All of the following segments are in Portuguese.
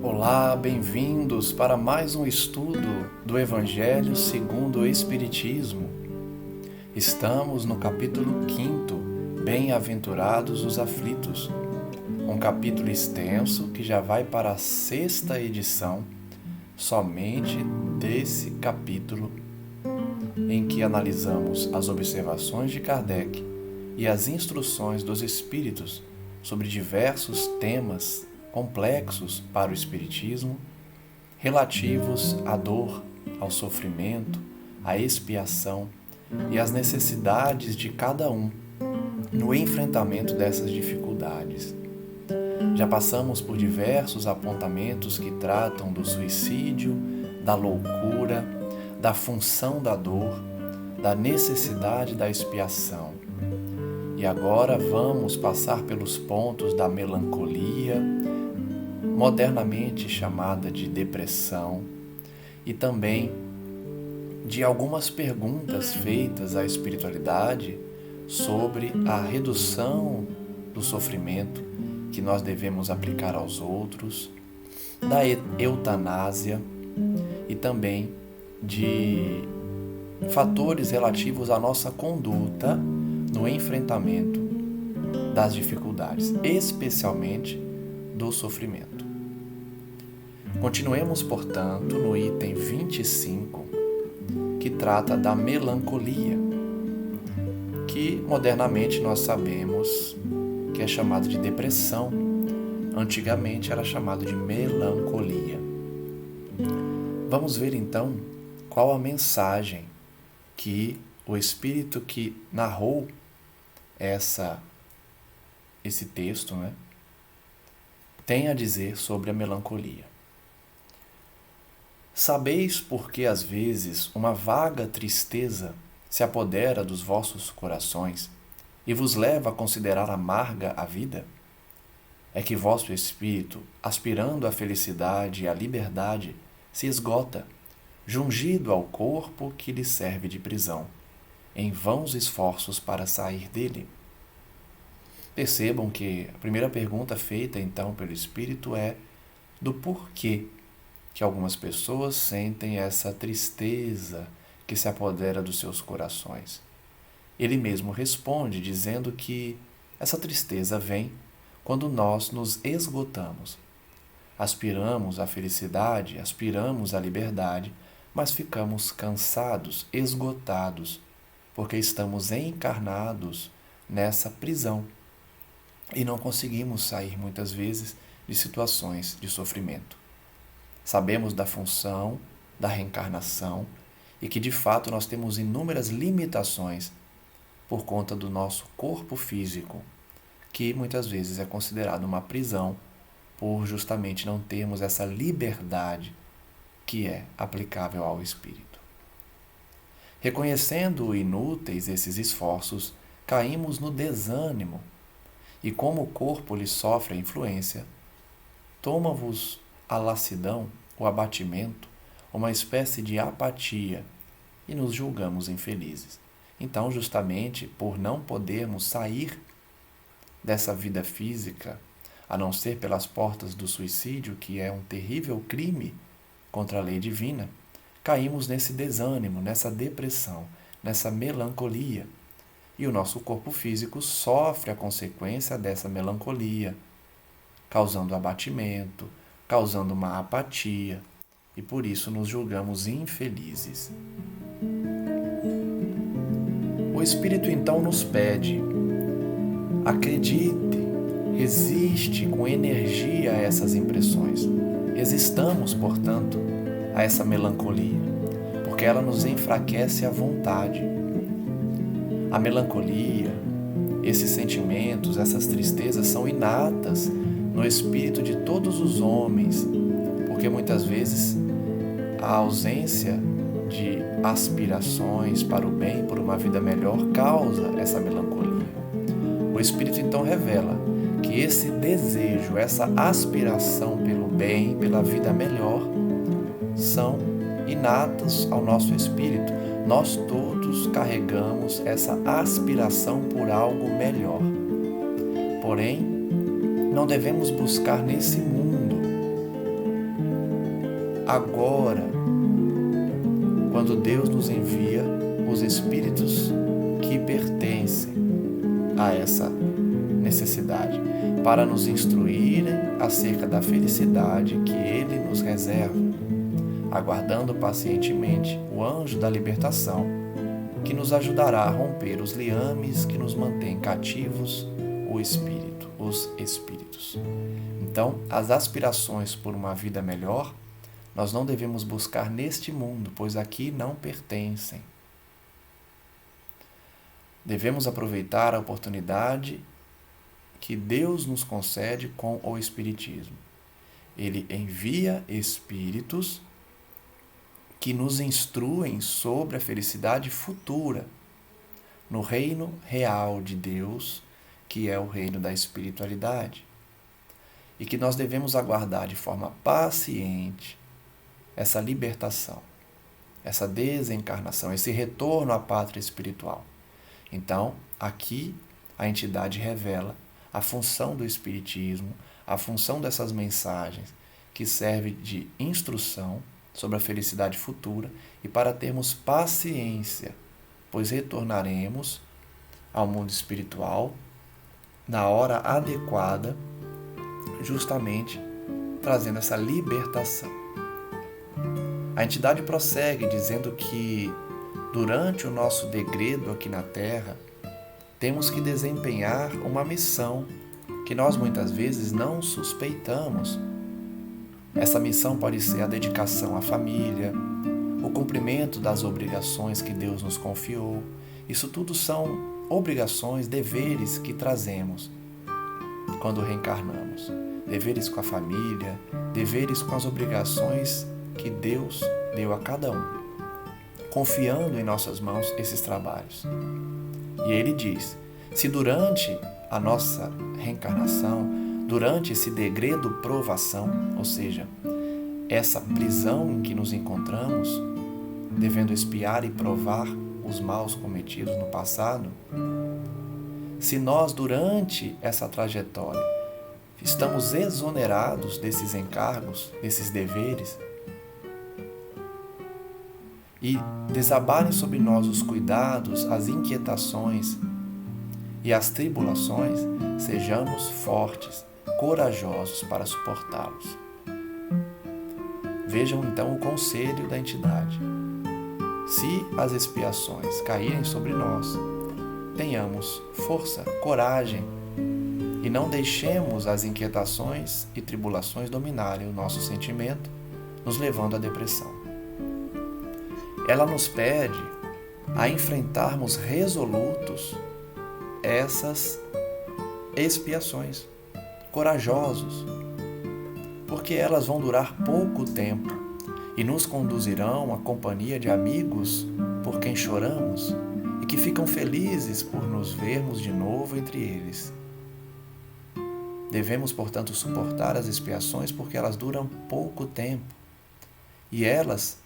Olá, bem-vindos para mais um estudo do Evangelho segundo o Espiritismo. Estamos no capítulo 5º, Bem-aventurados os aflitos, um capítulo extenso que já vai para a 6ª edição, somente desse capítulo, em que analisamos as observações de Kardec e as instruções dos Espíritos sobre diversos temas complexos para o Espiritismo, relativos à dor, ao sofrimento, à expiação e às necessidades de cada um no enfrentamento dessas dificuldades. Já passamos por diversos apontamentos que tratam do suicídio, da loucura, da função da dor, da necessidade da expiação. E agora vamos passar pelos pontos da melancolia, modernamente chamada de depressão, e também de algumas perguntas feitas à espiritualidade sobre a redução do sofrimento que nós devemos aplicar aos outros, da eutanásia e também de fatores relativos à nossa conduta no enfrentamento das dificuldades, especialmente do sofrimento. Continuemos, portanto, no item 25, que trata da melancolia, que modernamente nós sabemos que é chamado de depressão. Antigamente era chamado de melancolia. Vamos ver então qual a mensagem que o Espírito que narrou esse texto, tem a dizer sobre a melancolia. Sabeis por que às vezes uma vaga tristeza se apodera dos vossos corações e vos leva a considerar amarga a vida? É que vosso espírito, aspirando à felicidade e à liberdade, se esgota, jungido ao corpo que lhe serve de prisão, em vãos esforços para sair dele. Percebam que a primeira pergunta feita então pelo Espírito é do porquê que algumas pessoas sentem essa tristeza que se apodera dos seus corações. Ele mesmo responde dizendo que essa tristeza vem quando nós nos esgotamos. Aspiramos à felicidade, aspiramos à liberdade, mas ficamos cansados, esgotados, porque estamos encarnados nessa prisão e não conseguimos sair muitas vezes de situações de sofrimento. Sabemos da função da reencarnação e que de fato nós temos inúmeras limitações por conta do nosso corpo físico, que muitas vezes é considerado uma prisão por justamente não termos essa liberdade que é aplicável ao espírito. Reconhecendo inúteis esses esforços, caímos no desânimo, e como o corpo lhe sofre a influência, toma-vos a lassidão, o abatimento, uma espécie de apatia, e nos julgamos infelizes. Então, justamente por não podermos sair dessa vida física, a não ser pelas portas do suicídio, que é um terrível crime contra a lei divina, caímos nesse desânimo, nessa depressão, nessa melancolia. E o nosso corpo físico sofre a consequência dessa melancolia, causando abatimento, causando uma apatia, e por isso nos julgamos infelizes. O Espírito então nos pede: acredite, resiste com energia a essas impressões. Resistamos, portanto, a essa melancolia, porque ela nos enfraquece a vontade. A melancolia, esses sentimentos, essas tristezas são inatas no espírito de todos os homens, porque muitas vezes a ausência de aspirações para o bem, por uma vida melhor, causa essa melancolia. O Espírito então revela que esse desejo, essa aspiração pelo bem, pela vida melhor, são inatas ao nosso espírito. Nós todos carregamos essa aspiração por algo melhor. Porém, não devemos buscar nesse mundo. Agora, quando Deus nos envia os espíritos que pertencem a essa necessidade, para nos instruírem acerca da felicidade que Ele nos reserva, aguardando pacientemente o anjo da libertação, que nos ajudará a romper os liames que nos mantêm cativos, os espíritos. Então, as aspirações por uma vida melhor, nós não devemos buscar neste mundo, pois aqui não pertencem. Devemos aproveitar a oportunidade que Deus nos concede com o Espiritismo. Ele envia espíritos que nos instruem sobre a felicidade futura no reino real de Deus, que é o reino da espiritualidade, e que nós devemos aguardar de forma paciente essa libertação, essa desencarnação, esse retorno à pátria espiritual. Então, aqui a entidade revela a função do Espiritismo, a função dessas mensagens que serve de instrução sobre a felicidade futura e para termos paciência, pois retornaremos ao mundo espiritual na hora adequada, justamente trazendo essa libertação. A entidade prossegue dizendo que durante o nosso degredo aqui na Terra, temos que desempenhar uma missão que nós muitas vezes não suspeitamos. Essa missão pode ser a dedicação à família, o cumprimento das obrigações que Deus nos confiou. Isso tudo são obrigações, deveres que trazemos quando reencarnamos. Deveres com a família, deveres com as obrigações que Deus deu a cada um, confiando em nossas mãos esses trabalhos. E ele diz: se durante a nossa reencarnação, durante esse degredo provação, ou seja, essa prisão em que nos encontramos, devendo expiar e provar os maus cometidos no passado, se nós durante essa trajetória estamos exonerados desses encargos, desses deveres, e desabarem sobre nós os cuidados, as inquietações e as tribulações, sejamos fortes, corajosos para suportá-los. Vejam então o conselho da entidade. Se as expiações caírem sobre nós, tenhamos força, coragem e não deixemos as inquietações e tribulações dominarem o nosso sentimento, nos levando à depressão. Ela nos pede a enfrentarmos resolutos essas expiações, corajosos, porque elas vão durar pouco tempo e nos conduzirão à companhia de amigos por quem choramos e que ficam felizes por nos vermos de novo entre eles. Devemos, portanto, suportar as expiações porque elas duram pouco tempo. E elas,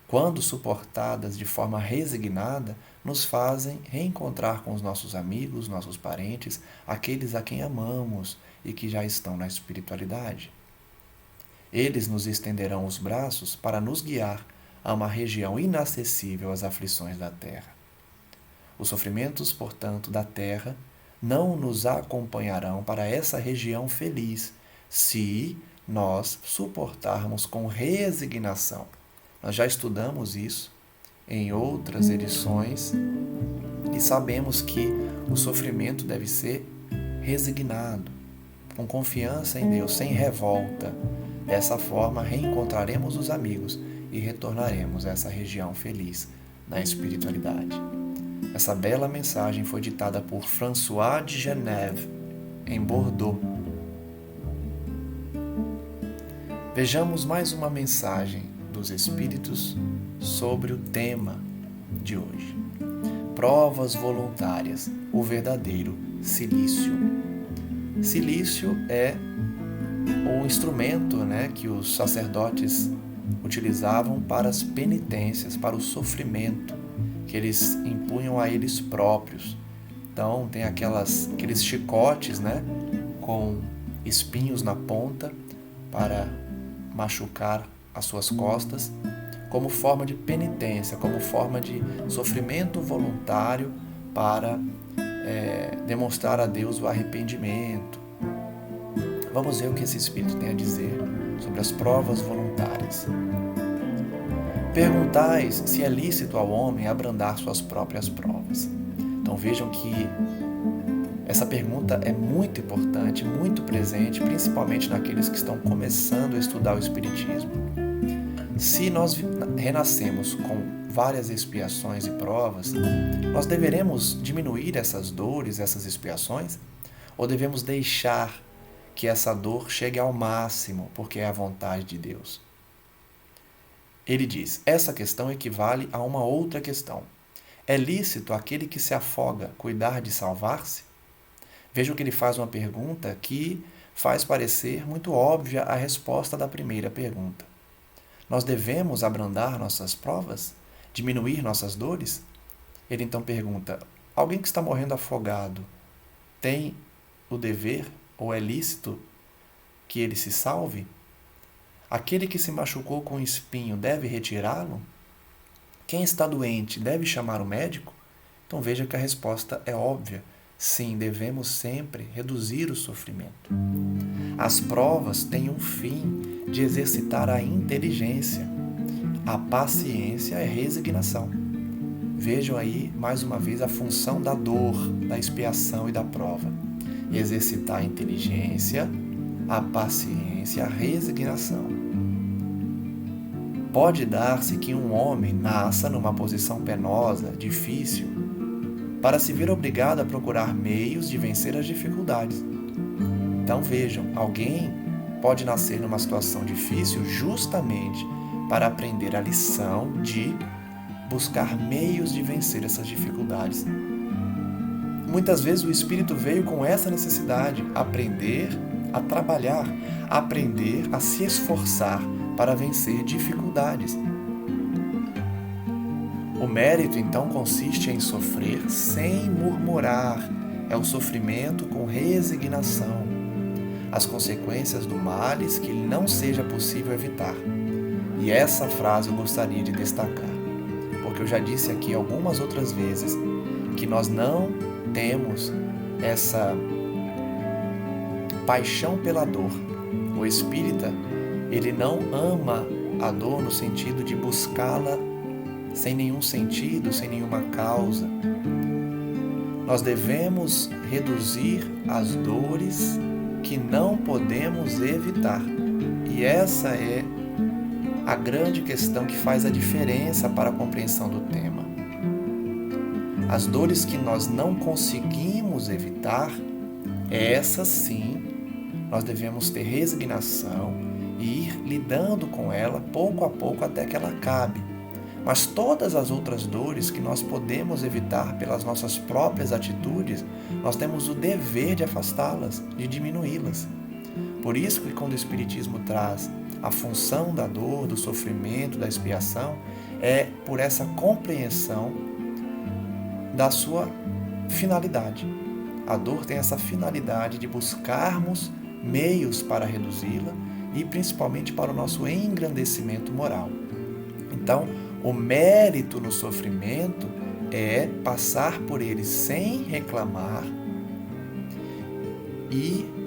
quando suportadas de forma resignada, nos fazem reencontrar com os nossos amigos, nossos parentes, aqueles a quem amamos e que já estão na espiritualidade. Eles nos estenderão os braços para nos guiar a uma região inacessível às aflições da terra. Os sofrimentos, portanto, da terra não nos acompanharão para essa região feliz, se nós suportarmos com resignação. Nós já estudamos isso em outras edições e sabemos que o sofrimento deve ser resignado, com confiança em Deus, sem revolta. Dessa forma, reencontraremos os amigos e retornaremos a essa região feliz na espiritualidade. Essa bela mensagem foi ditada por François de Geneve, em Bordeaux. Vejamos mais uma mensagem dos Espíritos sobre o tema de hoje. Provas voluntárias, o verdadeiro cilício. Cilício é o instrumento, que os sacerdotes utilizavam para as penitências, para o sofrimento que eles impunham a eles próprios. Então tem aqueles chicotes, com espinhos na ponta para machucar as suas costas, como forma de penitência, como forma de sofrimento voluntário para demonstrar a Deus o arrependimento. Vamos ver o que esse Espírito tem a dizer sobre as provas voluntárias. Perguntais se é lícito ao homem abrandar suas próprias provas. Então vejam que essa pergunta é muito importante, muito presente, principalmente naqueles que estão começando a estudar o Espiritismo. Se nós renascemos com várias expiações e provas, nós deveremos diminuir essas dores, essas expiações, ou devemos deixar que essa dor chegue ao máximo, porque é a vontade de Deus? Ele diz, essa questão equivale a uma outra questão. É lícito aquele que se afoga cuidar de salvar-se? Vejam que ele faz uma pergunta que faz parecer muito óbvia a resposta da primeira pergunta. Nós devemos abrandar nossas provas? Diminuir nossas dores? Ele então pergunta, alguém que está morrendo afogado tem o dever ou é lícito que ele se salve? Aquele que se machucou com um espinho deve retirá-lo? Quem está doente deve chamar o médico? Então veja que a resposta é óbvia. Sim, devemos sempre reduzir o sofrimento. As provas têm um fim de exercitar a inteligência, a paciência e a resignação. Vejam aí, mais uma vez, a função da dor, da expiação e da prova. Exercitar a inteligência, a paciência, a resignação. Pode dar-se que um homem nasça numa posição penosa, difícil, para se ver obrigado a procurar meios de vencer as dificuldades. Então vejam, alguém pode nascer numa situação difícil justamente para aprender a lição de buscar meios de vencer essas dificuldades. Muitas vezes o Espírito veio com essa necessidade, aprender a trabalhar, aprender a se esforçar para vencer dificuldades. O mérito, então, consiste em sofrer sem murmurar. É o sofrimento com resignação. As consequências do males que não seja possível evitar. E essa frase eu gostaria de destacar, porque eu já disse aqui algumas outras vezes que nós não temos essa paixão pela dor. O espírita, ele não ama a dor no sentido de buscá-la sem nenhum sentido, sem nenhuma causa. Nós devemos reduzir as dores que não podemos evitar. E essa é a grande questão que faz a diferença para a compreensão do tema. As dores que nós não conseguimos evitar, essas sim, nós devemos ter resignação e ir lidando com ela pouco a pouco até que ela acabe. Mas todas as outras dores que nós podemos evitar pelas nossas próprias atitudes, nós temos o dever de afastá-las, de diminuí-las. Por isso que quando o Espiritismo traz a função da dor, do sofrimento, da expiação, é por essa compreensão da sua finalidade. A dor tem essa finalidade de buscarmos meios para reduzi-la e principalmente para o nosso engrandecimento moral. Então, o mérito no sofrimento é passar por ele sem reclamar e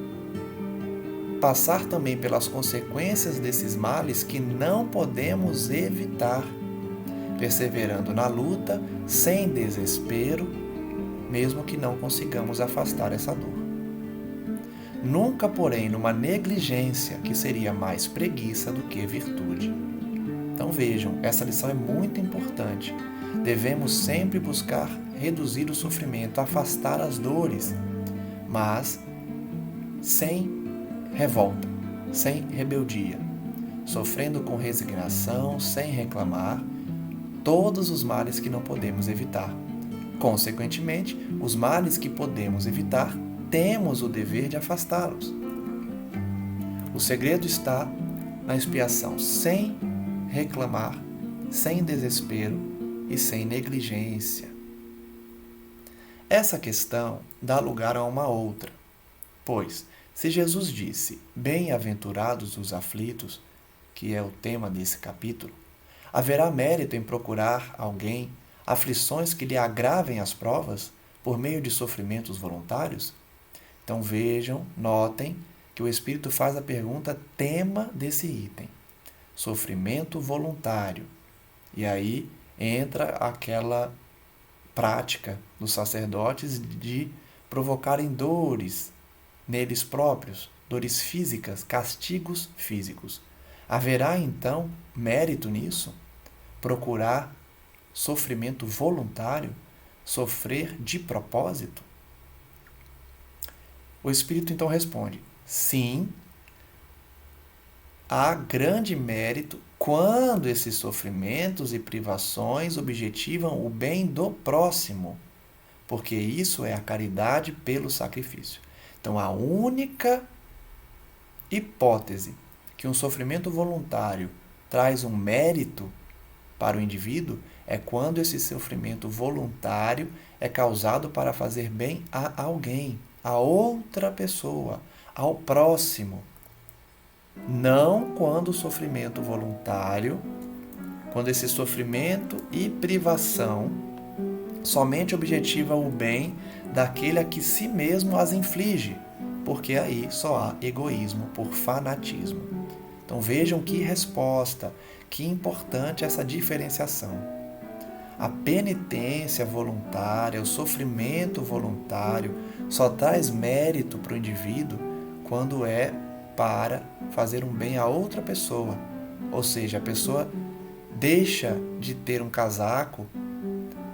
passar também pelas consequências desses males que não podemos evitar, perseverando na luta, sem desespero, mesmo que não consigamos afastar essa dor. Nunca, porém, numa negligência que seria mais preguiça do que virtude. Então vejam, essa lição é muito importante. Devemos sempre buscar reduzir o sofrimento, afastar as dores, mas sem revolta, sem rebeldia, sofrendo com resignação, sem reclamar, todos os males que não podemos evitar. Consequentemente, os males que podemos evitar, temos o dever de afastá-los. O segredo está na expiação, sem reclamar, sem desespero e sem negligência. Essa questão dá lugar a uma outra, pois, se Jesus disse, bem-aventurados os aflitos, que é o tema desse capítulo, haverá mérito em procurar alguém aflições que lhe agravem as provas por meio de sofrimentos voluntários? Então vejam, notem que o Espírito faz a pergunta tema desse item, sofrimento voluntário. E aí entra aquela prática dos sacerdotes de provocarem dores neles próprios, dores físicas, castigos físicos. Haverá então mérito nisso? Procurar sofrimento voluntário? Sofrer de propósito? O Espírito então responde, sim, há grande mérito quando esses sofrimentos e privações objetivam o bem do próximo, porque isso é a caridade pelo sacrifício. Então, a única hipótese que um sofrimento voluntário traz um mérito para o indivíduo é quando esse sofrimento voluntário é causado para fazer bem a alguém, a outra pessoa, ao próximo. Não quando o sofrimento voluntário, quando esse sofrimento e privação somente objetiva o bem daquele a que si mesmo as inflige, porque aí só há egoísmo por fanatismo. Então vejam que resposta, que importante essa diferenciação. A penitência voluntária, o sofrimento voluntário só traz mérito para o indivíduo quando é para fazer um bem a outra pessoa. Ou seja, a pessoa deixa de ter um casaco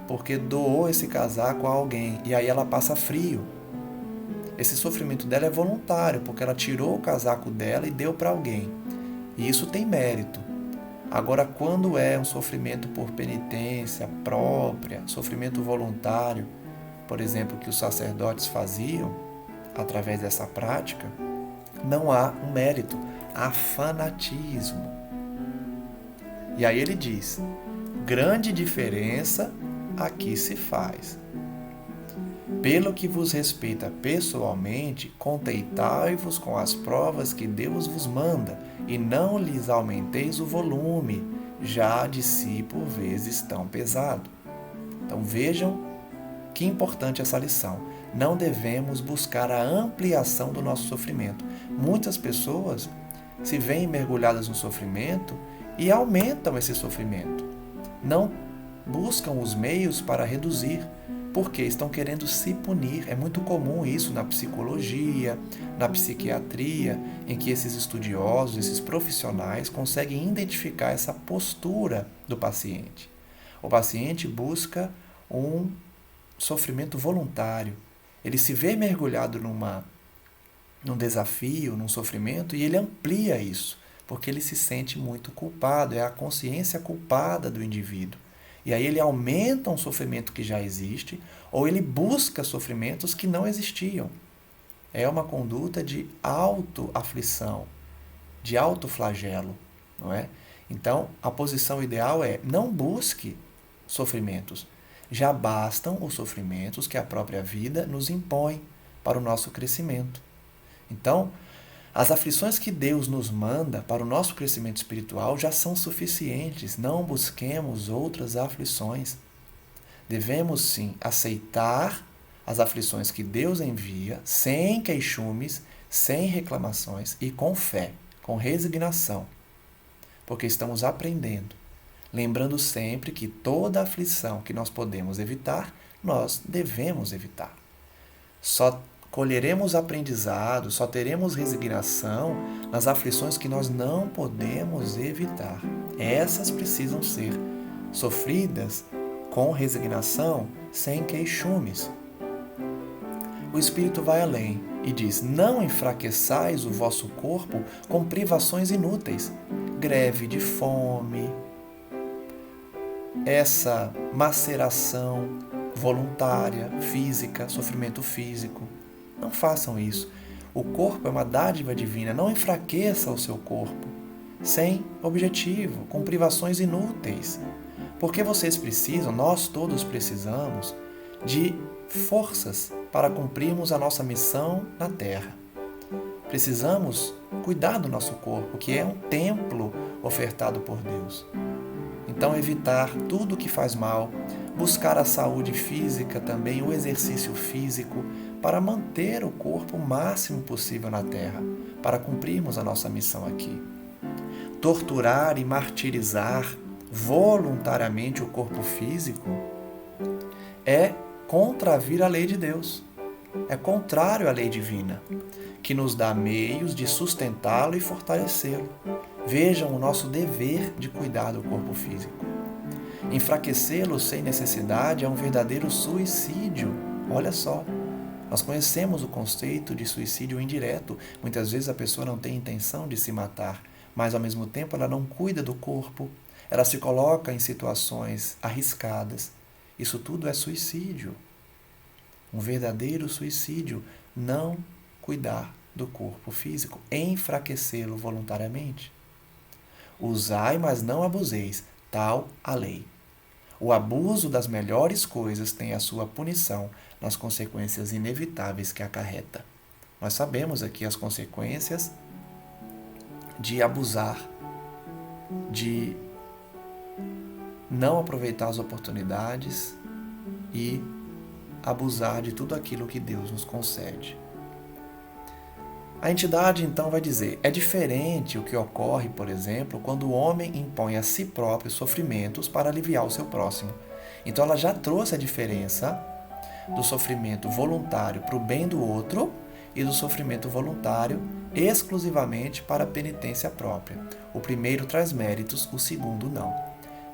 porque doou esse casaco a alguém e aí ela passa frio. Esse sofrimento dela é voluntário, porque ela tirou o casaco dela e deu para alguém. E isso tem mérito. Agora, quando é um sofrimento por penitência própria, sofrimento voluntário, por exemplo, que os sacerdotes faziam através dessa prática, não há um mérito, há fanatismo. E aí ele diz, grande diferença aqui se faz. Pelo que vos respeita pessoalmente, conteitai-vos com as provas que Deus vos manda, e não lhes aumenteis o volume, já de si por vezes tão pesado. Então vejam que importante essa lição. Não devemos buscar a ampliação do nosso sofrimento. Muitas pessoas se veem mergulhadas no sofrimento e aumentam esse sofrimento. Não buscam os meios para reduzir, porque estão querendo se punir. É muito comum isso na psicologia, na psiquiatria, em que esses estudiosos, esses profissionais conseguem identificar essa postura do paciente. O paciente busca um sofrimento voluntário. Ele se vê mergulhado num desafio, num sofrimento, e ele amplia isso Porque ele se sente muito culpado, é a consciência culpada do indivíduo. E aí ele aumenta um sofrimento que já existe, ou ele busca sofrimentos que não existiam. É uma conduta de autoaflição, de autoflagelo, não é? Então, a posição ideal é: não busque sofrimentos. Já bastam os sofrimentos que a própria vida nos impõe para o nosso crescimento. Então, as aflições que Deus nos manda para o nosso crescimento espiritual já são suficientes. Não busquemos outras aflições. Devemos sim aceitar as aflições que Deus envia, sem queixumes, sem reclamações e com fé, com resignação, porque estamos aprendendo. Lembrando sempre que toda aflição que nós podemos evitar, nós devemos evitar. Só colheremos aprendizado, só teremos resignação nas aflições que nós não podemos evitar. Essas precisam ser sofridas com resignação, sem queixumes. O Espírito vai além e diz: não enfraqueçais o vosso corpo com privações inúteis, greve de fome, essa maceração voluntária, física, sofrimento físico. Não façam isso. O corpo é uma dádiva divina. Não enfraqueça o seu corpo sem objetivo, com privações inúteis. Porque vocês precisam, nós todos precisamos, de forças para cumprirmos a nossa missão na Terra. Precisamos cuidar do nosso corpo, que é um templo ofertado por Deus. Então, evitar tudo que faz mal, buscar a saúde física também, o exercício físico, para manter o corpo o máximo possível na Terra, para cumprirmos a nossa missão aqui. Torturar e martirizar voluntariamente o corpo físico é contravir a lei de Deus, é contrário à lei divina, que nos dá meios de sustentá-lo e fortalecê-lo. Vejam o nosso dever de cuidar do corpo físico. Enfraquecê-lo sem necessidade é um verdadeiro suicídio. Olha só, nós conhecemos o conceito de suicídio indireto. Muitas vezes a pessoa não tem intenção de se matar, mas ao mesmo tempo ela não cuida do corpo, ela se coloca em situações arriscadas. Isso tudo é suicídio. Um verdadeiro suicídio, não cuidar do corpo físico, enfraquecê-lo voluntariamente. Usai, mas não abuseis, tal a lei. O abuso das melhores coisas tem a sua punição nas consequências inevitáveis que acarreta. Nós sabemos aqui as consequências de abusar, de não aproveitar as oportunidades e abusar de tudo aquilo que Deus nos concede. A entidade então vai dizer: é diferente o que ocorre, por exemplo, quando o homem impõe a si próprio sofrimentos para aliviar o seu próximo. Então ela já trouxe a diferença do sofrimento voluntário para o bem do outro e do sofrimento voluntário exclusivamente para a penitência própria. O primeiro traz méritos, o segundo não.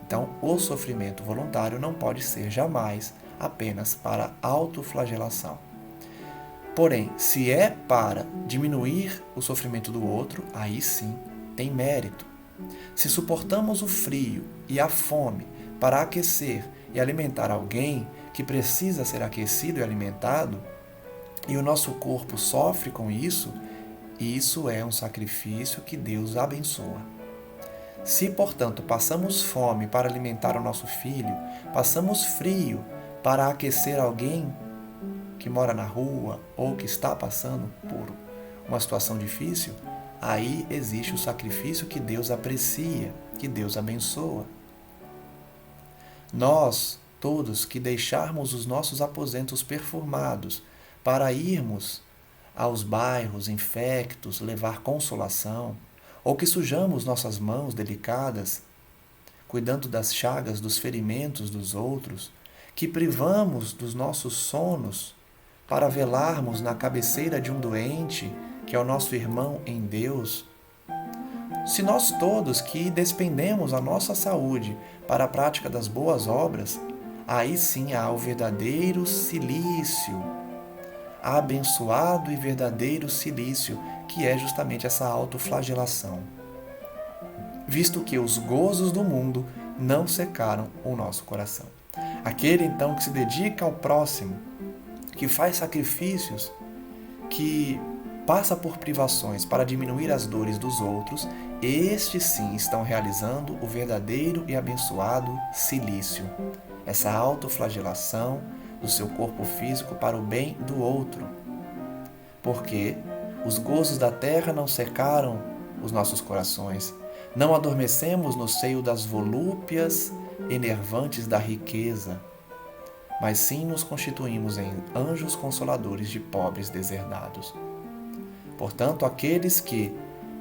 Então, o sofrimento voluntário não pode ser jamais apenas para autoflagelação. Porém, se é para diminuir o sofrimento do outro, aí sim tem mérito. Se suportamos o frio e a fome para aquecer e alimentar alguém que precisa ser aquecido e alimentado, e o nosso corpo sofre com isso, isso é um sacrifício que Deus abençoa. Se, portanto, passamos fome para alimentar o nosso filho, passamos frio para aquecer alguém que mora na rua ou que está passando por uma situação difícil, aí existe o sacrifício que Deus aprecia, que Deus abençoa. Nós, todos, que deixarmos os nossos aposentos perfumados para irmos aos bairros infectos levar consolação, ou que sujamos nossas mãos delicadas, cuidando das chagas, dos ferimentos dos outros, que privamos dos nossos sonos para velarmos na cabeceira de um doente, que é o nosso irmão em Deus. Se nós todos que despendemos a nossa saúde para a prática das boas obras, aí sim há o verdadeiro cilício, abençoado e verdadeiro cilício, que é justamente essa autoflagelação. visto que os gozos do mundo não secaram o nosso coração. Aquele, então, que se dedica ao próximo, que faz sacrifícios, que passa por privações para diminuir as dores dos outros, estes sim estão realizando o verdadeiro e abençoado cilício, essa autoflagelação do seu corpo físico para o bem do outro. Porque os gozos da terra não secaram os nossos corações, não adormecemos no seio das volúpias enervantes da riqueza, mas sim nos constituímos em anjos consoladores de pobres deserdados. Portanto, aqueles que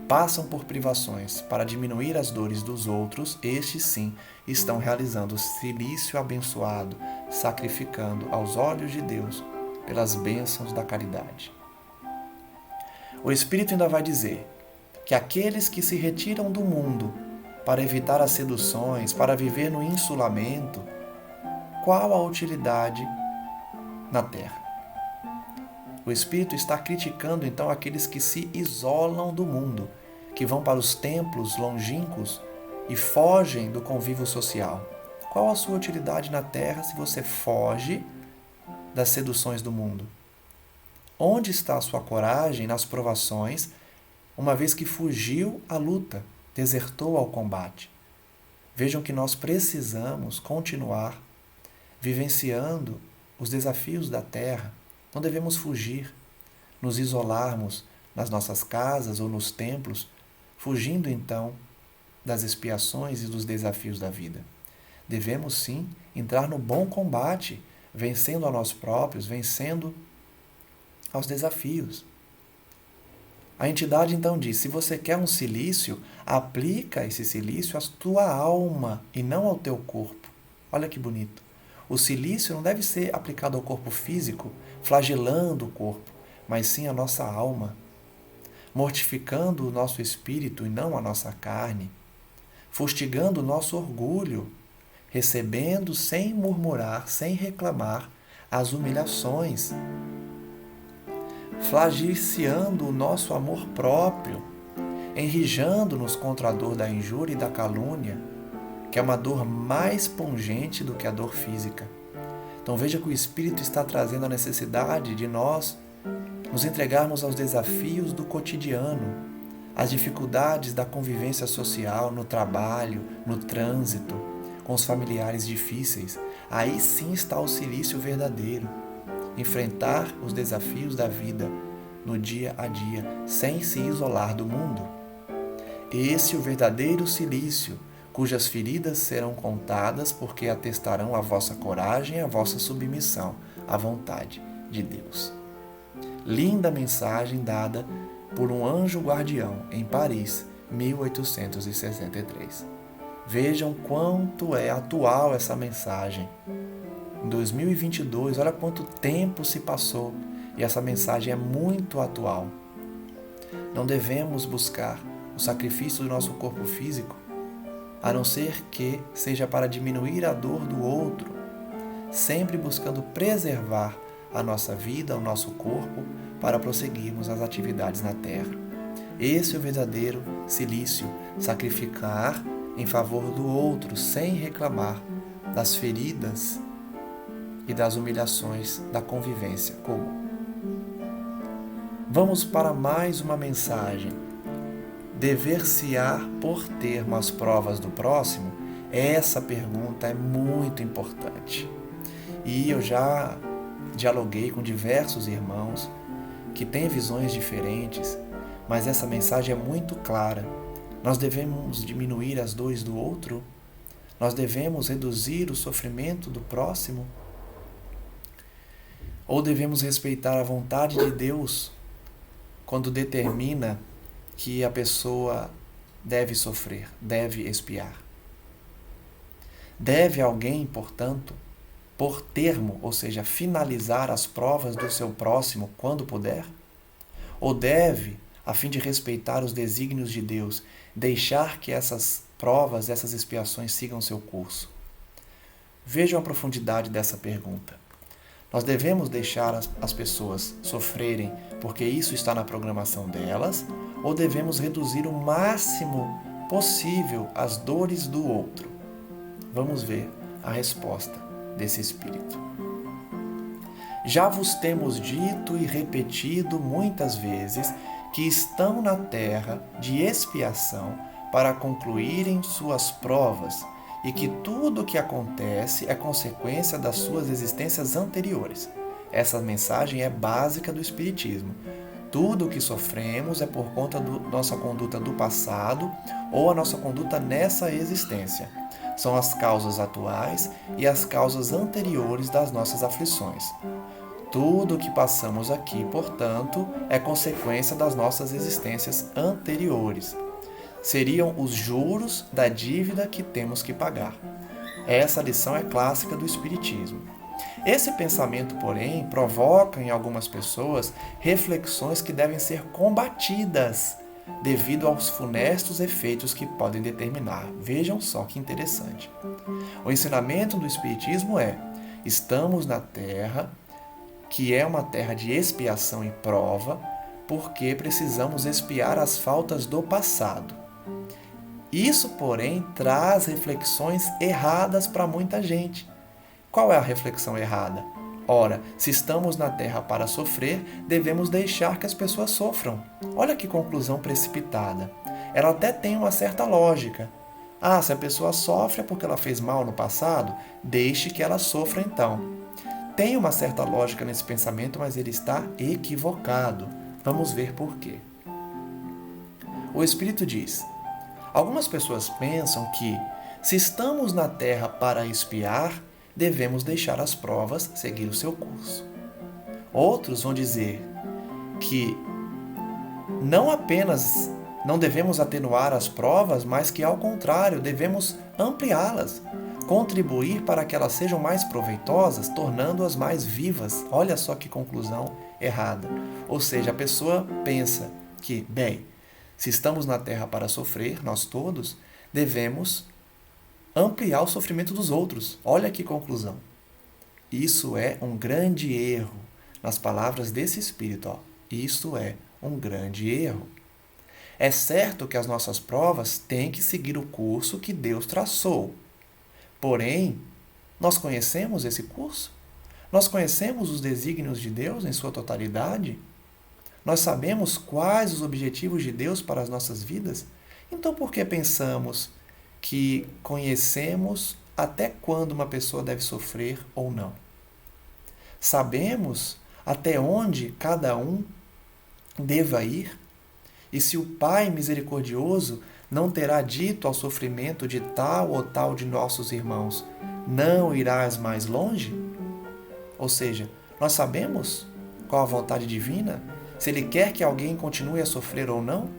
passam por privações para diminuir as dores dos outros, estes sim estão realizando o cilício abençoado, sacrificando aos olhos de Deus pelas bênçãos da caridade. O Espírito ainda vai dizer que aqueles que se retiram do mundo para evitar as seduções, para viver no insulamento, qual a utilidade na terra? O Espírito está criticando então aqueles que se isolam do mundo, que vão para os templos longínquos e fogem do convívio social. Qual a sua utilidade na terra se você foge das seduções do mundo? Onde está a sua coragem nas provações, uma vez que fugiu à luta, desertou ao combate? Vejam que nós precisamos continuar vivenciando os desafios da terra. Não devemos fugir, nos isolarmos nas nossas casas ou nos templos, fugindo então das expiações e dos desafios da vida. Devemos sim entrar no bom combate, vencendo a nós próprios, vencendo aos desafios. A entidade então diz: se você quer um cilício, aplica esse cilício à tua alma e não ao teu corpo. Olha que bonito. O cilício não deve ser aplicado ao corpo físico, flagelando o corpo, mas sim à nossa alma, mortificando o nosso espírito e não a nossa carne, fustigando o nosso orgulho, recebendo sem murmurar, sem reclamar as humilhações, flagiciando o nosso amor próprio, enrijando-nos contra a dor da injúria e da calúnia, que é uma dor mais pungente do que a dor física. Então veja que o Espírito está trazendo a necessidade de nós nos entregarmos aos desafios do cotidiano, às dificuldades da convivência social, no trabalho, no trânsito, com os familiares difíceis. Aí sim está o cilício verdadeiro. Enfrentar os desafios da vida no dia a dia, sem se isolar do mundo. Esse é o verdadeiro cilício, cujas feridas serão contadas, porque atestarão a vossa coragem e a vossa submissão à vontade de Deus. Linda mensagem dada por um anjo guardião em Paris, 1863. Vejam quanto é atual essa mensagem. Em 2022, olha quanto tempo se passou e essa mensagem é muito atual. Não devemos buscar o sacrifício do nosso corpo físico, a não ser que seja para diminuir a dor do outro, sempre buscando preservar a nossa vida, o nosso corpo, para prosseguirmos as atividades na terra. Esse é o verdadeiro cilício, sacrificar em favor do outro, sem reclamar das feridas e das humilhações da convivência comum. Vamos para mais uma mensagem. Dever-se-á por termo as provas do próximo? Essa pergunta é muito importante. E eu já dialoguei com diversos irmãos que têm visões diferentes, mas essa mensagem é muito clara. Nós devemos diminuir as dores do outro? Nós devemos reduzir o sofrimento do próximo? Ou devemos respeitar a vontade de Deus quando determina que a pessoa deve sofrer, deve expiar? Deve alguém, portanto, por termo, ou seja, finalizar as provas do seu próximo quando puder? Ou deve, a fim de respeitar os desígnios de Deus, deixar que essas provas, essas expiações sigam seu curso? Vejam a profundidade dessa pergunta. Nós devemos deixar as pessoas sofrerem porque isso está na programação delas, ou devemos reduzir o máximo possível as dores do outro? Vamos ver a resposta desse Espírito. Já vos temos dito e repetido muitas vezes que estão na terra de expiação para concluírem suas provas e que tudo o que acontece é consequência das suas existências anteriores. Essa mensagem é básica do Espiritismo. Tudo o que sofremos é por conta da nossa conduta do passado ou a nossa conduta nessa existência. São as causas atuais e as causas anteriores das nossas aflições. Tudo o que passamos aqui, portanto, é consequência das nossas existências anteriores. Seriam os juros da dívida que temos que pagar. Essa lição é clássica do Espiritismo. Esse pensamento, porém, provoca em algumas pessoas reflexões que devem ser combatidas devido aos funestos efeitos que podem determinar. Vejam só que interessante. O ensinamento do Espiritismo é: estamos na Terra, que é uma terra de expiação e prova, porque precisamos expiar as faltas do passado. Isso, porém, traz reflexões erradas para muita gente. Qual é a reflexão errada? Ora, se estamos na Terra para sofrer, devemos deixar que as pessoas sofram. Olha que conclusão precipitada. Ela até tem uma certa lógica. Ah, se a pessoa sofre é porque ela fez mal no passado, deixe que ela sofra então. Tem uma certa lógica nesse pensamento, mas ele está equivocado. Vamos ver por quê. O Espírito diz: algumas pessoas pensam que, se estamos na Terra para expiar, devemos deixar as provas seguir o seu curso. Outros vão dizer que não apenas não devemos atenuar as provas, mas que, ao contrário, devemos ampliá-las, contribuir para que elas sejam mais proveitosas, tornando-as mais vivas. Olha só que conclusão errada. Ou seja, a pessoa pensa que, bem, se estamos na Terra para sofrer, nós todos, devemos ampliar o sofrimento dos outros. Olha que conclusão. Isso é um grande erro. Nas palavras desse Espírito, isso é um grande erro. É certo que as nossas provas têm que seguir o curso que Deus traçou. Porém, nós conhecemos esse curso? Nós conhecemos os desígnios de Deus em sua totalidade? Nós sabemos quais os objetivos de Deus para as nossas vidas? Então, por que pensamos que conhecemos até quando uma pessoa deve sofrer ou não? Sabemos até onde cada um deva ir? E se o Pai misericordioso não terá dito ao sofrimento de tal ou tal de nossos irmãos: não irás mais longe? Ou seja, nós sabemos qual a vontade divina? Se Ele quer que alguém continue a sofrer ou não?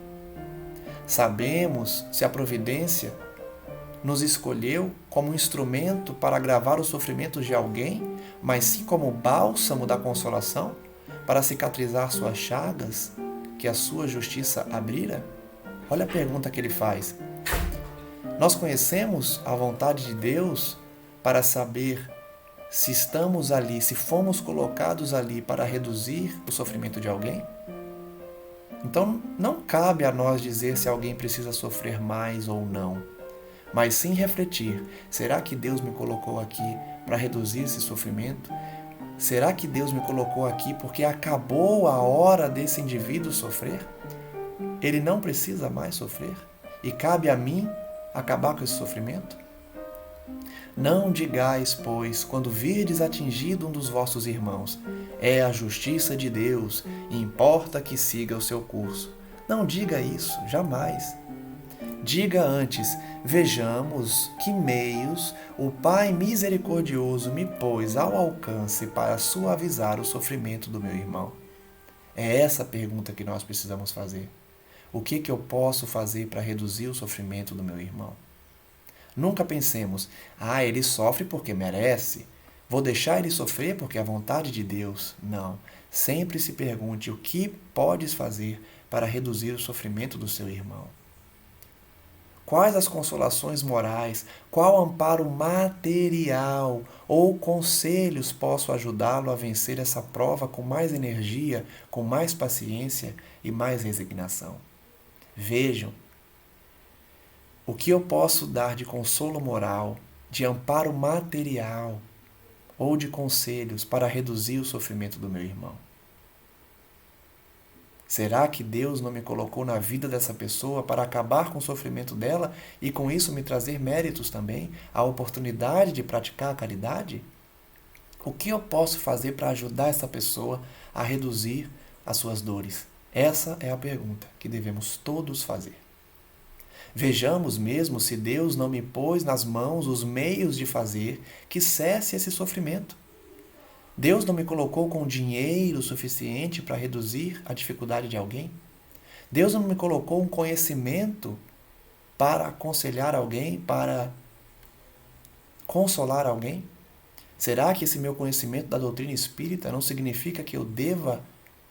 Sabemos se a providência nos escolheu como um instrumento para agravar os sofrimentos de alguém, mas sim como bálsamo da consolação, para cicatrizar suas chagas, que a sua justiça abrira? Olha a pergunta que ele faz. Nós conhecemos a vontade de Deus para saber se estamos ali, se fomos colocados ali para reduzir o sofrimento de alguém? Então, não cabe a nós dizer se alguém precisa sofrer mais ou não, mas sim refletir: será que Deus me colocou aqui para reduzir esse sofrimento? Será que Deus me colocou aqui porque acabou a hora desse indivíduo sofrer? Ele não precisa mais sofrer? E cabe a mim acabar com esse sofrimento? Não digais, pois, quando virdes atingido um dos vossos irmãos: é a justiça de Deus, e importa que siga o seu curso. Não diga isso, jamais. Diga antes: vejamos que meios o Pai misericordioso me pôs ao alcance para suavizar o sofrimento do meu irmão. É essa a pergunta que nós precisamos fazer. O que eu posso fazer para reduzir o sofrimento do meu irmão? Nunca pensemos: ele sofre porque merece, vou deixar ele sofrer porque é a vontade de Deus. Não. Sempre se pergunte: o que podes fazer para reduzir o sofrimento do seu irmão? Quais as consolações morais, qual amparo material ou conselhos posso ajudá-lo a vencer essa prova com mais energia, com mais paciência e mais resignação? Vejam, O que eu posso dar de consolo moral, de amparo material ou de conselhos para reduzir o sofrimento do meu irmão? Será que Deus não me colocou na vida dessa pessoa para acabar com o sofrimento dela e com isso me trazer méritos também, a oportunidade de praticar a caridade? O que eu posso fazer para ajudar essa pessoa a reduzir as suas dores? Essa é a pergunta que devemos todos fazer. Vejamos mesmo se Deus não me pôs nas mãos os meios de fazer que cesse esse sofrimento. Deus não me colocou com dinheiro suficiente para reduzir a dificuldade de alguém? Deus não me colocou um conhecimento para aconselhar alguém, para consolar alguém? Será que esse meu conhecimento da doutrina espírita não significa que eu deva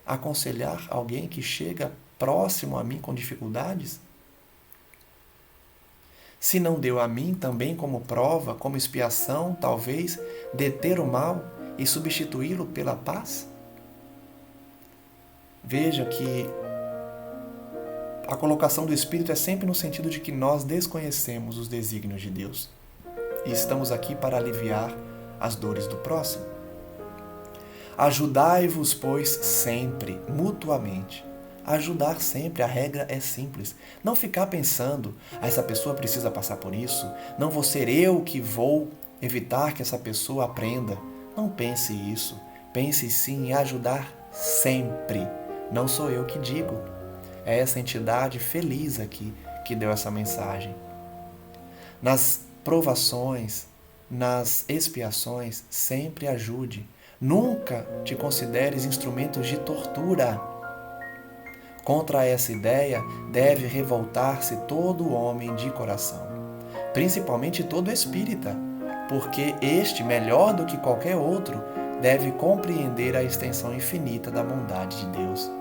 aconselhar alguém que chega próximo a mim com dificuldades? Se não deu a mim também como prova, como expiação, talvez, deter o mal e substituí-lo pela paz? Veja que a colocação do Espírito é sempre no sentido de que nós desconhecemos os desígnios de Deus e estamos aqui para aliviar as dores do próximo. Ajudai-vos, pois, sempre, mutuamente. Ajudar sempre, a regra é simples. Não ficar pensando, essa pessoa precisa passar por isso, não vou ser eu que vou evitar que essa pessoa aprenda. Não pense isso. Pense sim em ajudar sempre. Não sou eu que digo. É essa entidade feliz aqui que deu essa mensagem. Nas provações, nas expiações, sempre ajude. Nunca te consideres instrumento de tortura. Contra essa ideia deve revoltar-se todo homem de coração, principalmente todo espírita, porque este, melhor do que qualquer outro, deve compreender a extensão infinita da bondade de Deus.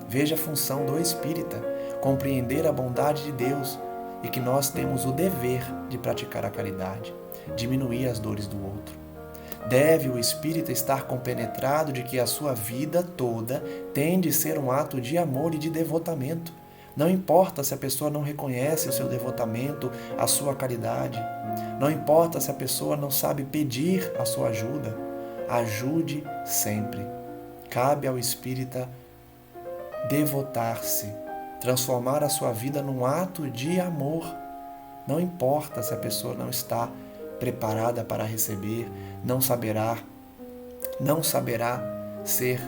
Veja a função do espírita, compreender a bondade de Deus e que nós temos o dever de praticar a caridade, diminuir as dores do outro. Deve o espírita estar compenetrado de que a sua vida toda tem de ser um ato de amor e de devotamento. Não importa se a pessoa não reconhece o seu devotamento, a sua caridade. Não importa se a pessoa não sabe pedir a sua ajuda. Ajude sempre. Cabe ao espírita devotar-se, transformar a sua vida num ato de amor. Não importa se a pessoa não está preparada para receber, não saberá ser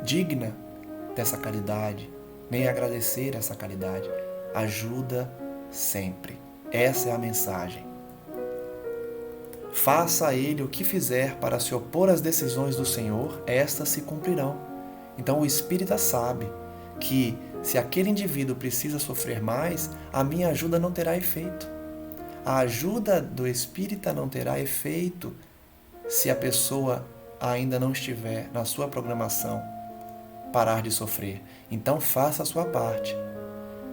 digna dessa caridade, nem agradecer essa caridade. Ajuda sempre. Essa é a mensagem. Faça a ele o que fizer para se opor às decisões do Senhor, estas se cumprirão. Então o espírita sabe que se aquele indivíduo precisa sofrer mais, a minha ajuda não terá efeito. A ajuda do espírita não terá efeito se a pessoa ainda não estiver na sua programação parar de sofrer. Então faça a sua parte.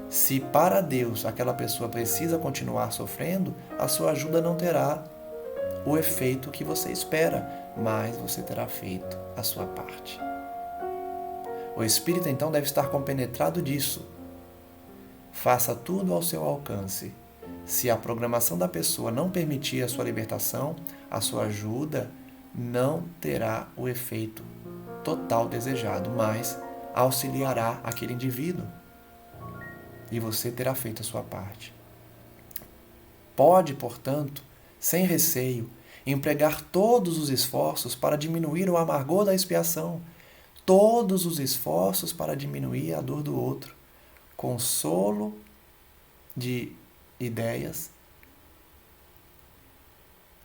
Se para Deus aquela pessoa precisa continuar sofrendo, a sua ajuda não terá o efeito que você espera, mas você terá feito a sua parte. O espírita então deve estar compenetrado disso. Faça tudo ao seu alcance. Se a programação da pessoa não permitir a sua libertação, a sua ajuda não terá o efeito total desejado, mas auxiliará aquele indivíduo e você terá feito a sua parte. Pode, portanto, sem receio, empregar todos os esforços para diminuir o amargor da expiação, todos os esforços para diminuir a dor do outro, consolo de ideias,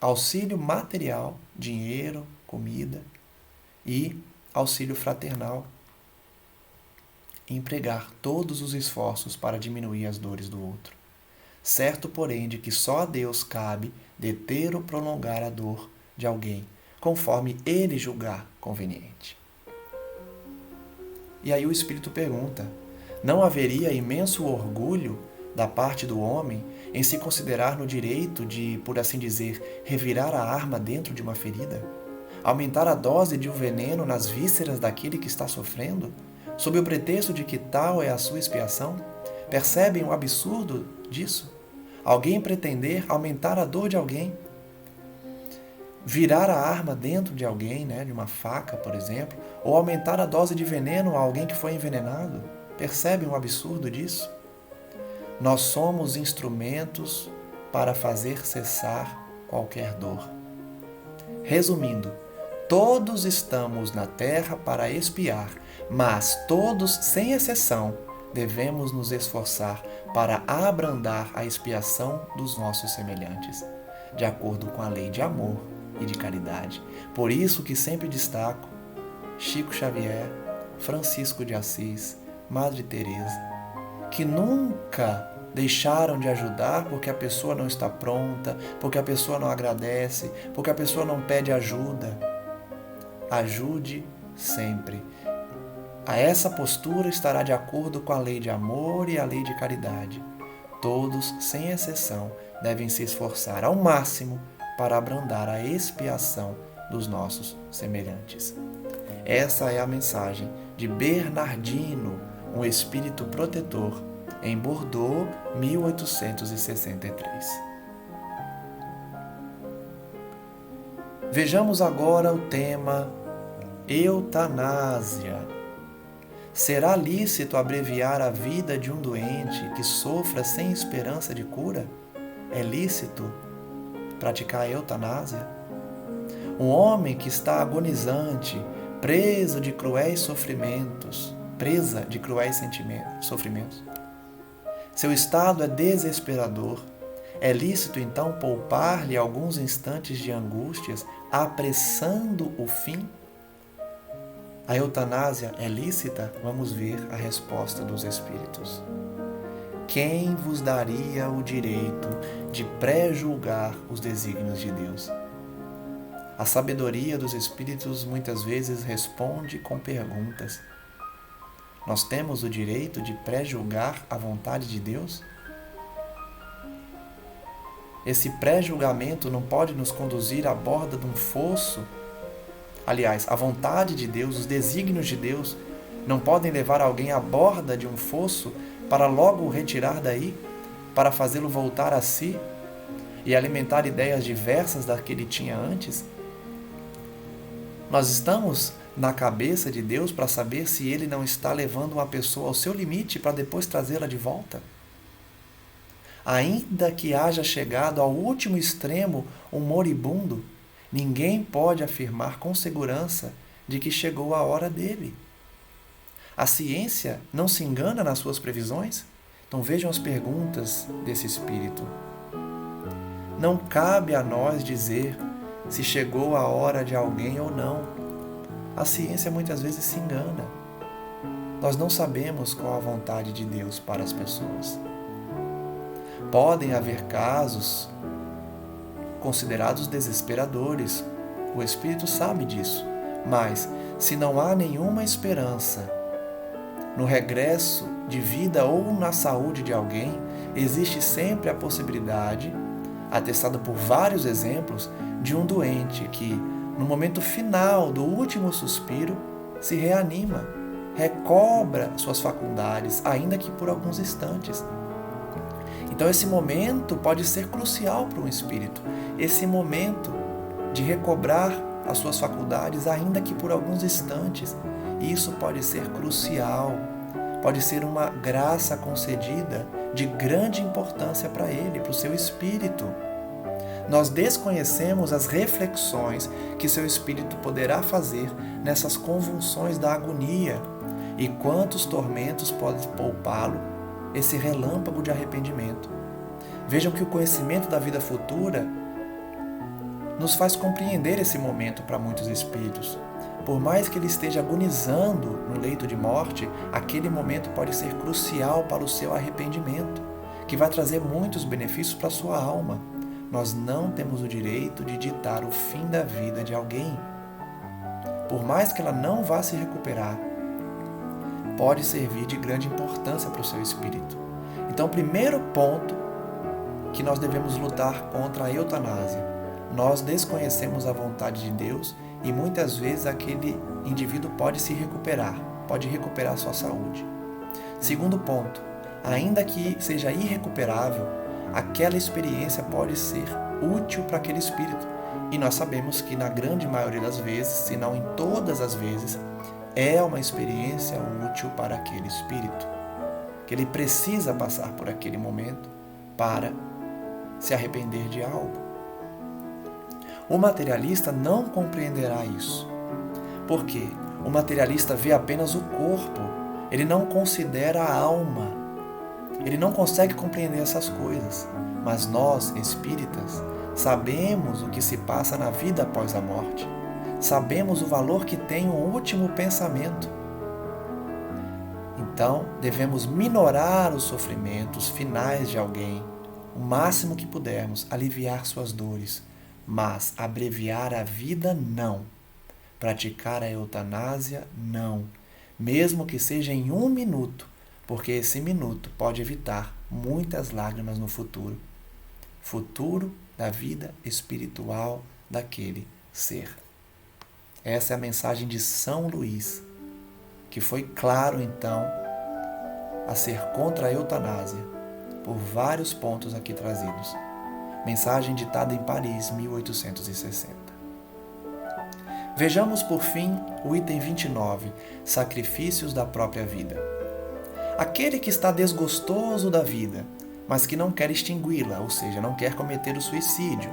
auxílio material, dinheiro, comida e auxílio fraternal. Empregar todos os esforços para diminuir as dores do outro. Certo, porém, de que só a Deus cabe deter ou prolongar a dor de alguém, conforme ele julgar conveniente. E aí o Espírito pergunta: não haveria imenso orgulho da parte do homem em se considerar no direito de, por assim dizer, revirar a arma dentro de uma ferida? Aumentar a dose de um veneno nas vísceras daquele que está sofrendo, sob o pretexto de que tal é a sua expiação? Percebem o absurdo disso? alguém pretender aumentar a dor de alguém, virar a arma dentro de alguém, de uma faca, por exemplo, ou aumentar a dose de veneno a alguém que foi envenenado. Percebem o absurdo disso? Nós somos instrumentos para fazer cessar qualquer dor. Resumindo, todos estamos na terra para expiar, mas todos, sem exceção, devemos nos esforçar para abrandar a expiação dos nossos semelhantes, de acordo com a lei de amor e de caridade. Por isso que sempre destaco Chico Xavier, Francisco de Assis, Madre Teresa, que nunca deixaram de ajudar porque a pessoa não está pronta, porque a pessoa não agradece, porque a pessoa não pede ajuda. Ajude sempre. A essa postura estará de acordo com a lei de amor e a lei de caridade. Todos, sem exceção, devem se esforçar ao máximo para abrandar a expiação dos nossos semelhantes. Essa é a mensagem de Bernardino, um espírito protetor, em Bordeaux, 1863. Vejamos agora o tema eutanásia. Será lícito abreviar a vida de um doente que sofra sem esperança de cura? É lícito praticar a eutanásia? Um homem que está agonizante, presa de cruéis sofrimentos, seu estado é desesperador. É lícito então poupar-lhe alguns instantes de angústias, apressando o fim? A eutanásia é lícita? Vamos ver a resposta dos Espíritos. Quem vos daria o direito de pré-julgar os desígnios de Deus? A sabedoria dos Espíritos muitas vezes responde com perguntas. Nós temos o direito de pré-julgar a vontade de Deus? Esse pré-julgamento não pode nos conduzir à borda de um fosso. Aliás, a vontade de Deus, os desígnios de Deus, não podem levar alguém à borda de um fosso para logo o retirar daí, para fazê-lo voltar a si e alimentar ideias diversas da que ele tinha antes. Nós estamos na cabeça de Deus para saber se Ele não está levando uma pessoa ao seu limite para depois trazê-la de volta? Ainda que haja chegado ao último extremo um moribundo, ninguém pode afirmar com segurança de que chegou a hora dele. A ciência não se engana nas suas previsões? Então vejam as perguntas desse espírito. Não cabe a nós dizer se chegou a hora de alguém ou não. A ciência muitas vezes se engana. Nós não sabemos qual a vontade de Deus para as pessoas. Podem haver casos considerados desesperadores. O Espírito sabe disso. Mas, se não há nenhuma esperança no regresso de vida ou na saúde de alguém, existe sempre a possibilidade, atestada por vários exemplos, de um doente que, no momento final do último suspiro, se reanima, recobra suas faculdades, ainda que por alguns instantes. Então esse momento pode ser crucial para um espírito. Esse momento de recobrar as suas faculdades, ainda que por alguns instantes. Isso pode ser crucial, pode ser uma graça concedida de grande importância para ele, para o seu espírito. Nós desconhecemos as reflexões que seu espírito poderá fazer nessas convulsões da agonia e quantos tormentos pode poupá-lo esse relâmpago de arrependimento. Vejam que o conhecimento da vida futura nos faz compreender esse momento para muitos espíritos. Por mais que ele esteja agonizando no leito de morte, aquele momento pode ser crucial para o seu arrependimento, que vai trazer muitos benefícios para a sua alma. Nós não temos o direito de ditar o fim da vida de alguém. Por mais que ela não vá se recuperar, pode servir de grande importância para o seu espírito. Então, o primeiro ponto que nós devemos lutar contra a eutanásia. Nós desconhecemos a vontade de Deus e muitas vezes aquele indivíduo pode se recuperar, pode recuperar sua saúde. Segundo ponto, ainda que seja irrecuperável, aquela experiência pode ser útil para aquele espírito. E nós sabemos que na grande maioria das vezes, se não em todas as vezes, é uma experiência útil para aquele espírito, que ele precisa passar por aquele momento para se arrepender de algo. O materialista não compreenderá isso. Por quê? O materialista vê apenas o corpo, ele não considera a alma, ele não consegue compreender essas coisas. Mas nós, espíritas, sabemos o que se passa na vida após a morte, sabemos o valor que tem o último pensamento. Então, devemos minorar os sofrimentos finais de alguém, o máximo que pudermos, aliviar suas dores, mas abreviar a vida, não. Praticar a eutanásia, não. Mesmo que seja em 1 minuto, porque esse minuto pode evitar muitas lágrimas no futuro. Futuro da vida espiritual daquele ser. Essa é a mensagem de São Luís, que foi claro, então, a ser contra a eutanásia, por vários pontos aqui trazidos. Mensagem ditada em Paris, 1860. Vejamos, por fim, o item 29, sacrifícios da própria vida. Aquele que está desgostoso da vida, mas que não quer extingui-la, ou seja, não quer cometer o suicídio,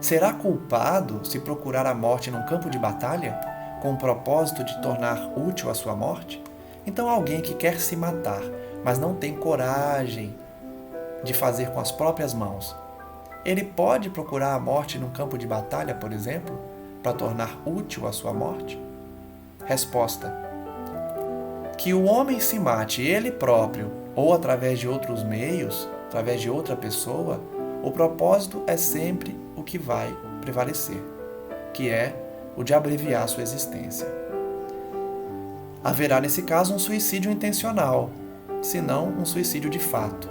será culpado se procurar a morte num campo de batalha, com o propósito de tornar útil a sua morte? Então, alguém que quer se matar, mas não tem coragem de fazer com as próprias mãos, ele pode procurar a morte num campo de batalha, por exemplo, para tornar útil a sua morte? Resposta: que o homem se mate ele próprio ou através de outros meios, através de outra pessoa, o propósito é sempre o que vai prevalecer, que é o de abreviar sua existência. Haverá nesse caso um suicídio intencional, se não um suicídio de fato.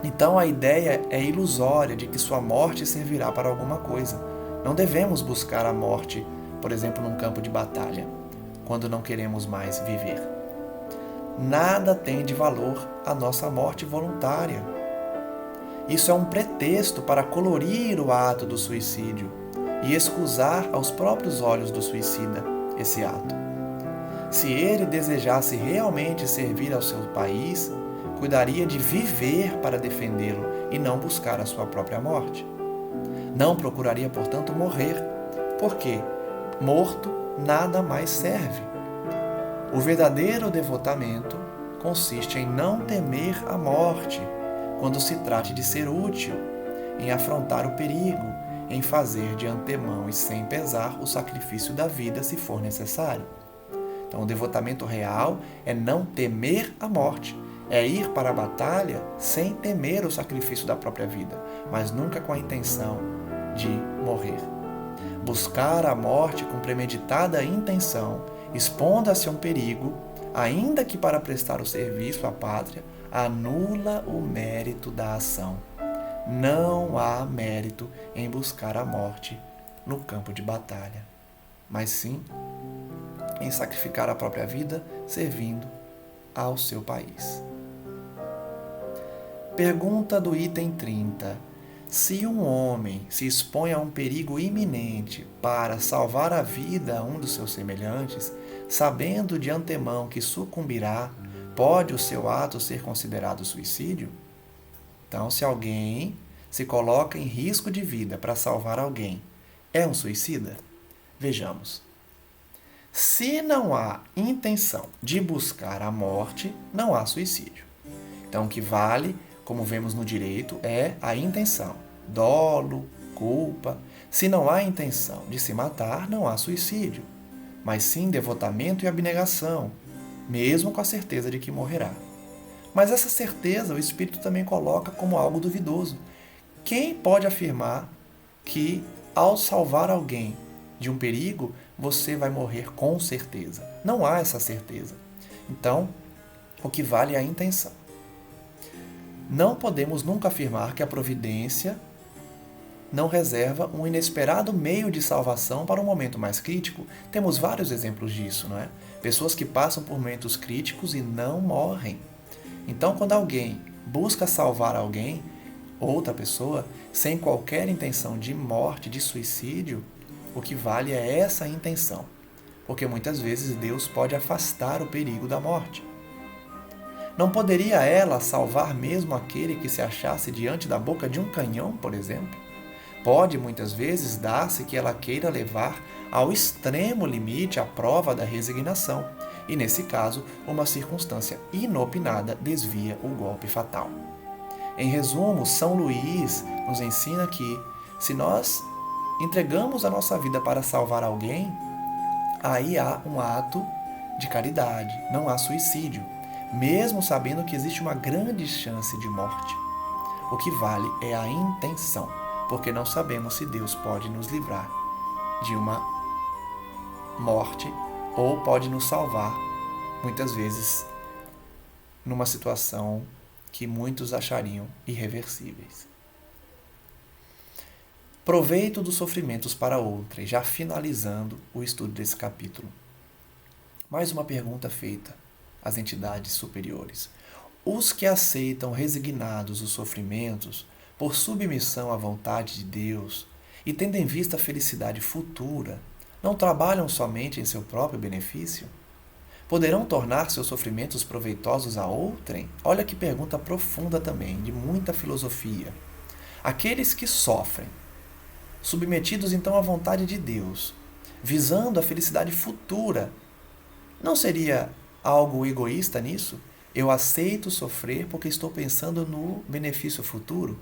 Então a ideia é ilusória de que sua morte servirá para alguma coisa. Não devemos buscar a morte, por exemplo, num campo de batalha, quando não queremos mais viver. Nada tem de valor a nossa morte voluntária. Isso é um pretexto para colorir o ato do suicídio e escusar aos próprios olhos do suicida esse ato. Se ele desejasse realmente servir ao seu país, cuidaria de viver para defendê-lo e não buscar a sua própria morte. Não procuraria, portanto, morrer, porque morto nada mais serve. O verdadeiro devotamento consiste em não temer a morte, quando se trate de ser útil, em afrontar o perigo, em fazer de antemão e sem pesar o sacrifício da vida, se for necessário. Então, o devotamento real é não temer a morte, é ir para a batalha sem temer o sacrifício da própria vida, mas nunca com a intenção de morrer. Buscar a morte com premeditada intenção, expondo-se a um perigo, ainda que para prestar o serviço à pátria, anula o mérito da ação. Não há mérito em buscar a morte no campo de batalha, mas sim em sacrificar a própria vida servindo ao seu país. Pergunta do item 30. Se um homem se expõe a um perigo iminente para salvar a vida a um dos seus semelhantes, sabendo de antemão que sucumbirá, pode o seu ato ser considerado suicídio? Então, se alguém se coloca em risco de vida para salvar alguém, é um suicida? Vejamos. Se não há intenção de buscar a morte, não há suicídio. Então, o que vale, como vemos no direito, é a intenção. Dolo, culpa. Se não há intenção de se matar, não há suicídio, mas sim devotamento e abnegação, mesmo com a certeza de que morrerá. Mas essa certeza o Espírito também coloca como algo duvidoso. Quem pode afirmar que, ao salvar alguém de um perigo, você vai morrer com certeza? Não há essa certeza. Então, o que vale é a intenção. Não podemos nunca afirmar que a providência não reserva um inesperado meio de salvação para um momento mais crítico. Temos vários exemplos disso, não é? Pessoas que passam por momentos críticos e não morrem. Então, quando alguém busca salvar alguém, outra pessoa sem qualquer intenção de morte, de suicídio, o que vale é essa intenção. Porque muitas vezes Deus pode afastar o perigo da morte. Não poderia ela salvar mesmo aquele que se achasse diante da boca de um canhão, por exemplo? Pode muitas vezes dar-se que ela queira levar ao extremo limite a prova da resignação, e nesse caso, uma circunstância inopinada desvia o golpe fatal. Em resumo, São Luís nos ensina que, se nós entregamos a nossa vida para salvar alguém, aí há um ato de caridade, não há suicídio, mesmo sabendo que existe uma grande chance de morte. O que vale é a intenção, porque não sabemos se Deus pode nos livrar de uma morte ou pode nos salvar, muitas vezes, numa situação que muitos achariam irreversíveis. Proveito dos sofrimentos para outrem, já finalizando o estudo desse capítulo. Mais uma pergunta feita às entidades superiores. Os que aceitam resignados os sofrimentos por submissão à vontade de Deus e tendo em vista a felicidade futura, não trabalham somente em seu próprio benefício? Poderão tornar seus sofrimentos proveitosos a outrem? Olha que pergunta profunda também, de muita filosofia. Aqueles que sofrem, submetidos então à vontade de Deus, visando a felicidade futura, não seria algo egoísta nisso? Eu aceito sofrer porque estou pensando no benefício futuro?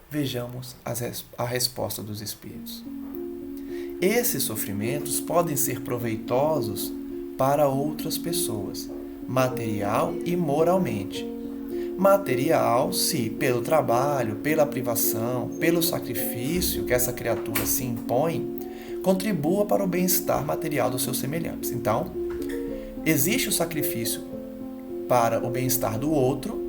Vejamos a resposta dos Espíritos. Esses sofrimentos podem ser proveitosos para outras pessoas, material e moralmente. Material, se pelo trabalho, pela privação, pelo sacrifício que essa criatura se impõe, contribua para o bem-estar material dos seus semelhantes. Então, existe o sacrifício para o bem-estar do outro,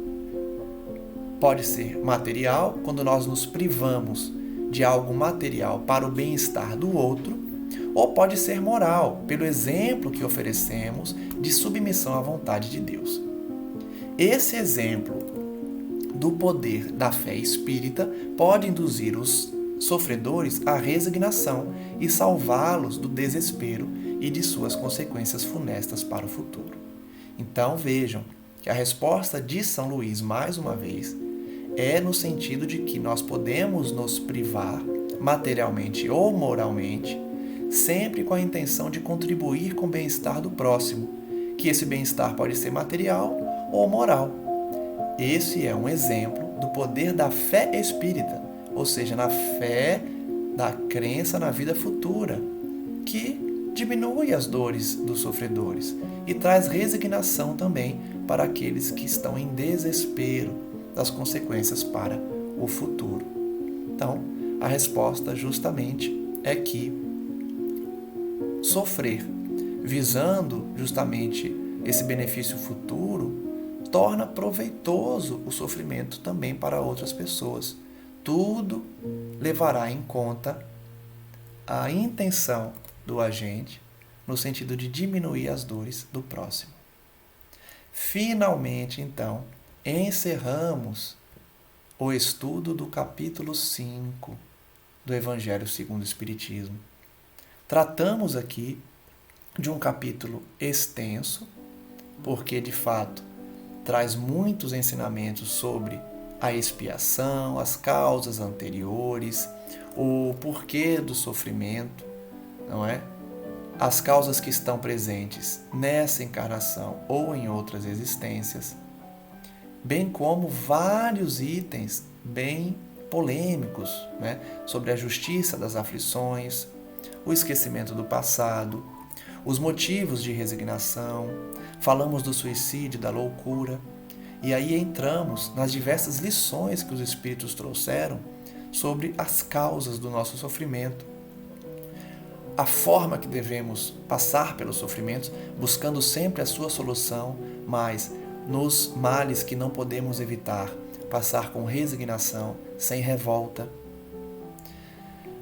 pode ser material, quando nós nos privamos de algo material para o bem-estar do outro, ou pode ser moral, pelo exemplo que oferecemos de submissão à vontade de Deus. Esse exemplo do poder da fé espírita pode induzir os sofredores à resignação e salvá-los do desespero e de suas consequências funestas para o futuro. Então vejam que a resposta de São Luís, mais uma vez, é no sentido de que nós podemos nos privar materialmente ou moralmente, sempre com a intenção de contribuir com o bem-estar do próximo, que esse bem-estar pode ser material ou moral. Esse é um exemplo do poder da fé espírita, ou seja, na fé da crença na vida futura, que diminui as dores dos sofredores e traz resignação também para aqueles que estão em desespero das consequências para o futuro. Então, a resposta justamente é que sofrer, visando justamente esse benefício futuro, torna proveitoso o sofrimento também para outras pessoas. Tudo levará em conta a intenção do agente no sentido de diminuir as dores do próximo. Finalmente, então, encerramos o estudo do capítulo 5 do Evangelho segundo o Espiritismo. Tratamos aqui de um capítulo extenso, porque de fato traz muitos ensinamentos sobre a expiação, as causas anteriores, o porquê do sofrimento, não é? As causas que estão presentes nessa encarnação ou em outras existências, bem como vários itens bem polêmicos, né? Sobre a justiça das aflições, o esquecimento do passado, os motivos de resignação, falamos do suicídio, da loucura, e aí entramos nas diversas lições que os Espíritos trouxeram sobre as causas do nosso sofrimento, a forma que devemos passar pelos sofrimentos, buscando sempre a sua solução, mas nos males que não podemos evitar, passar com resignação, sem revolta.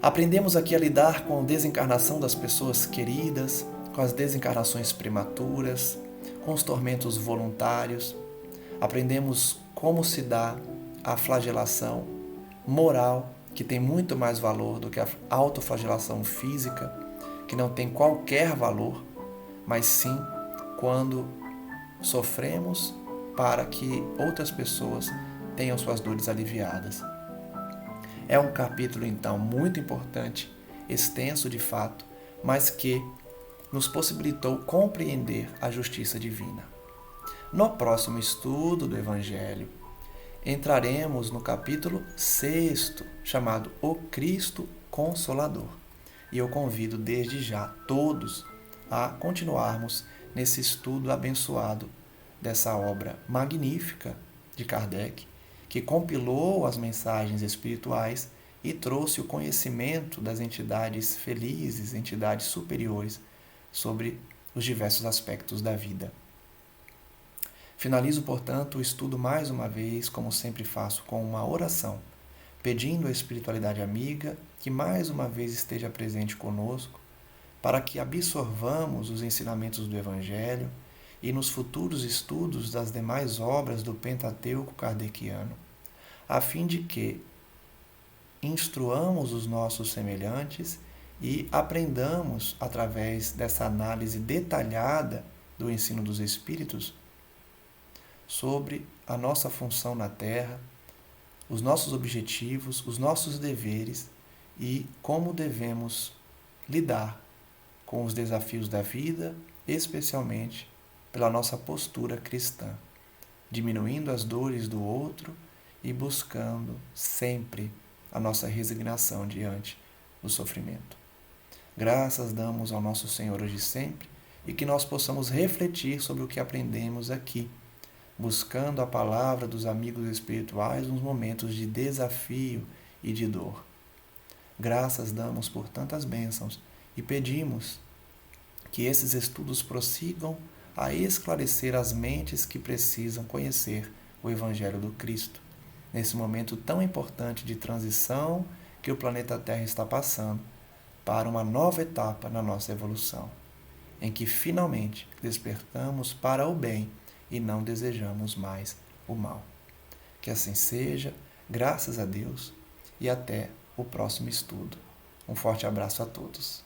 Aprendemos aqui a lidar com a desencarnação das pessoas queridas, com as desencarnações prematuras, com os tormentos voluntários. Aprendemos como se dá a flagelação moral, que tem muito mais valor do que a autoflagelação física, que não tem qualquer valor, mas sim quando sofremos para que outras pessoas tenham suas dores aliviadas. É um capítulo, então, muito importante, extenso de fato, mas que nos possibilitou compreender a justiça divina. No próximo estudo do Evangelho, entraremos no capítulo 6, chamado O Cristo Consolador. E eu convido desde já todos a continuarmos nesse estudo abençoado dessa obra magnífica de Kardec, que compilou as mensagens espirituais e trouxe o conhecimento das entidades felizes, entidades superiores, sobre os diversos aspectos da vida. Finalizo, portanto, o estudo mais uma vez, como sempre faço, com uma oração, pedindo à espiritualidade amiga que mais uma vez esteja presente conosco, para que absorvamos os ensinamentos do Evangelho e nos futuros estudos das demais obras do Pentateuco kardeciano, a fim de que instruamos os nossos semelhantes e aprendamos, através dessa análise detalhada do ensino dos Espíritos, sobre a nossa função na Terra, os nossos objetivos, os nossos deveres e como devemos lidar com os desafios da vida, especialmente pela nossa postura cristã, diminuindo as dores do outro e buscando sempre a nossa resignação diante do sofrimento. Graças damos ao nosso Senhor hoje e sempre e que nós possamos refletir sobre o que aprendemos aqui, buscando a palavra dos amigos espirituais nos momentos de desafio e de dor. Graças damos por tantas bênçãos e pedimos que esses estudos prossigam a esclarecer as mentes que precisam conhecer o Evangelho do Cristo, nesse momento tão importante de transição que o planeta Terra está passando para uma nova etapa na nossa evolução, em que finalmente despertamos para o bem e não desejamos mais o mal. Que assim seja, graças a Deus, e até o próximo estudo. Um forte abraço a todos.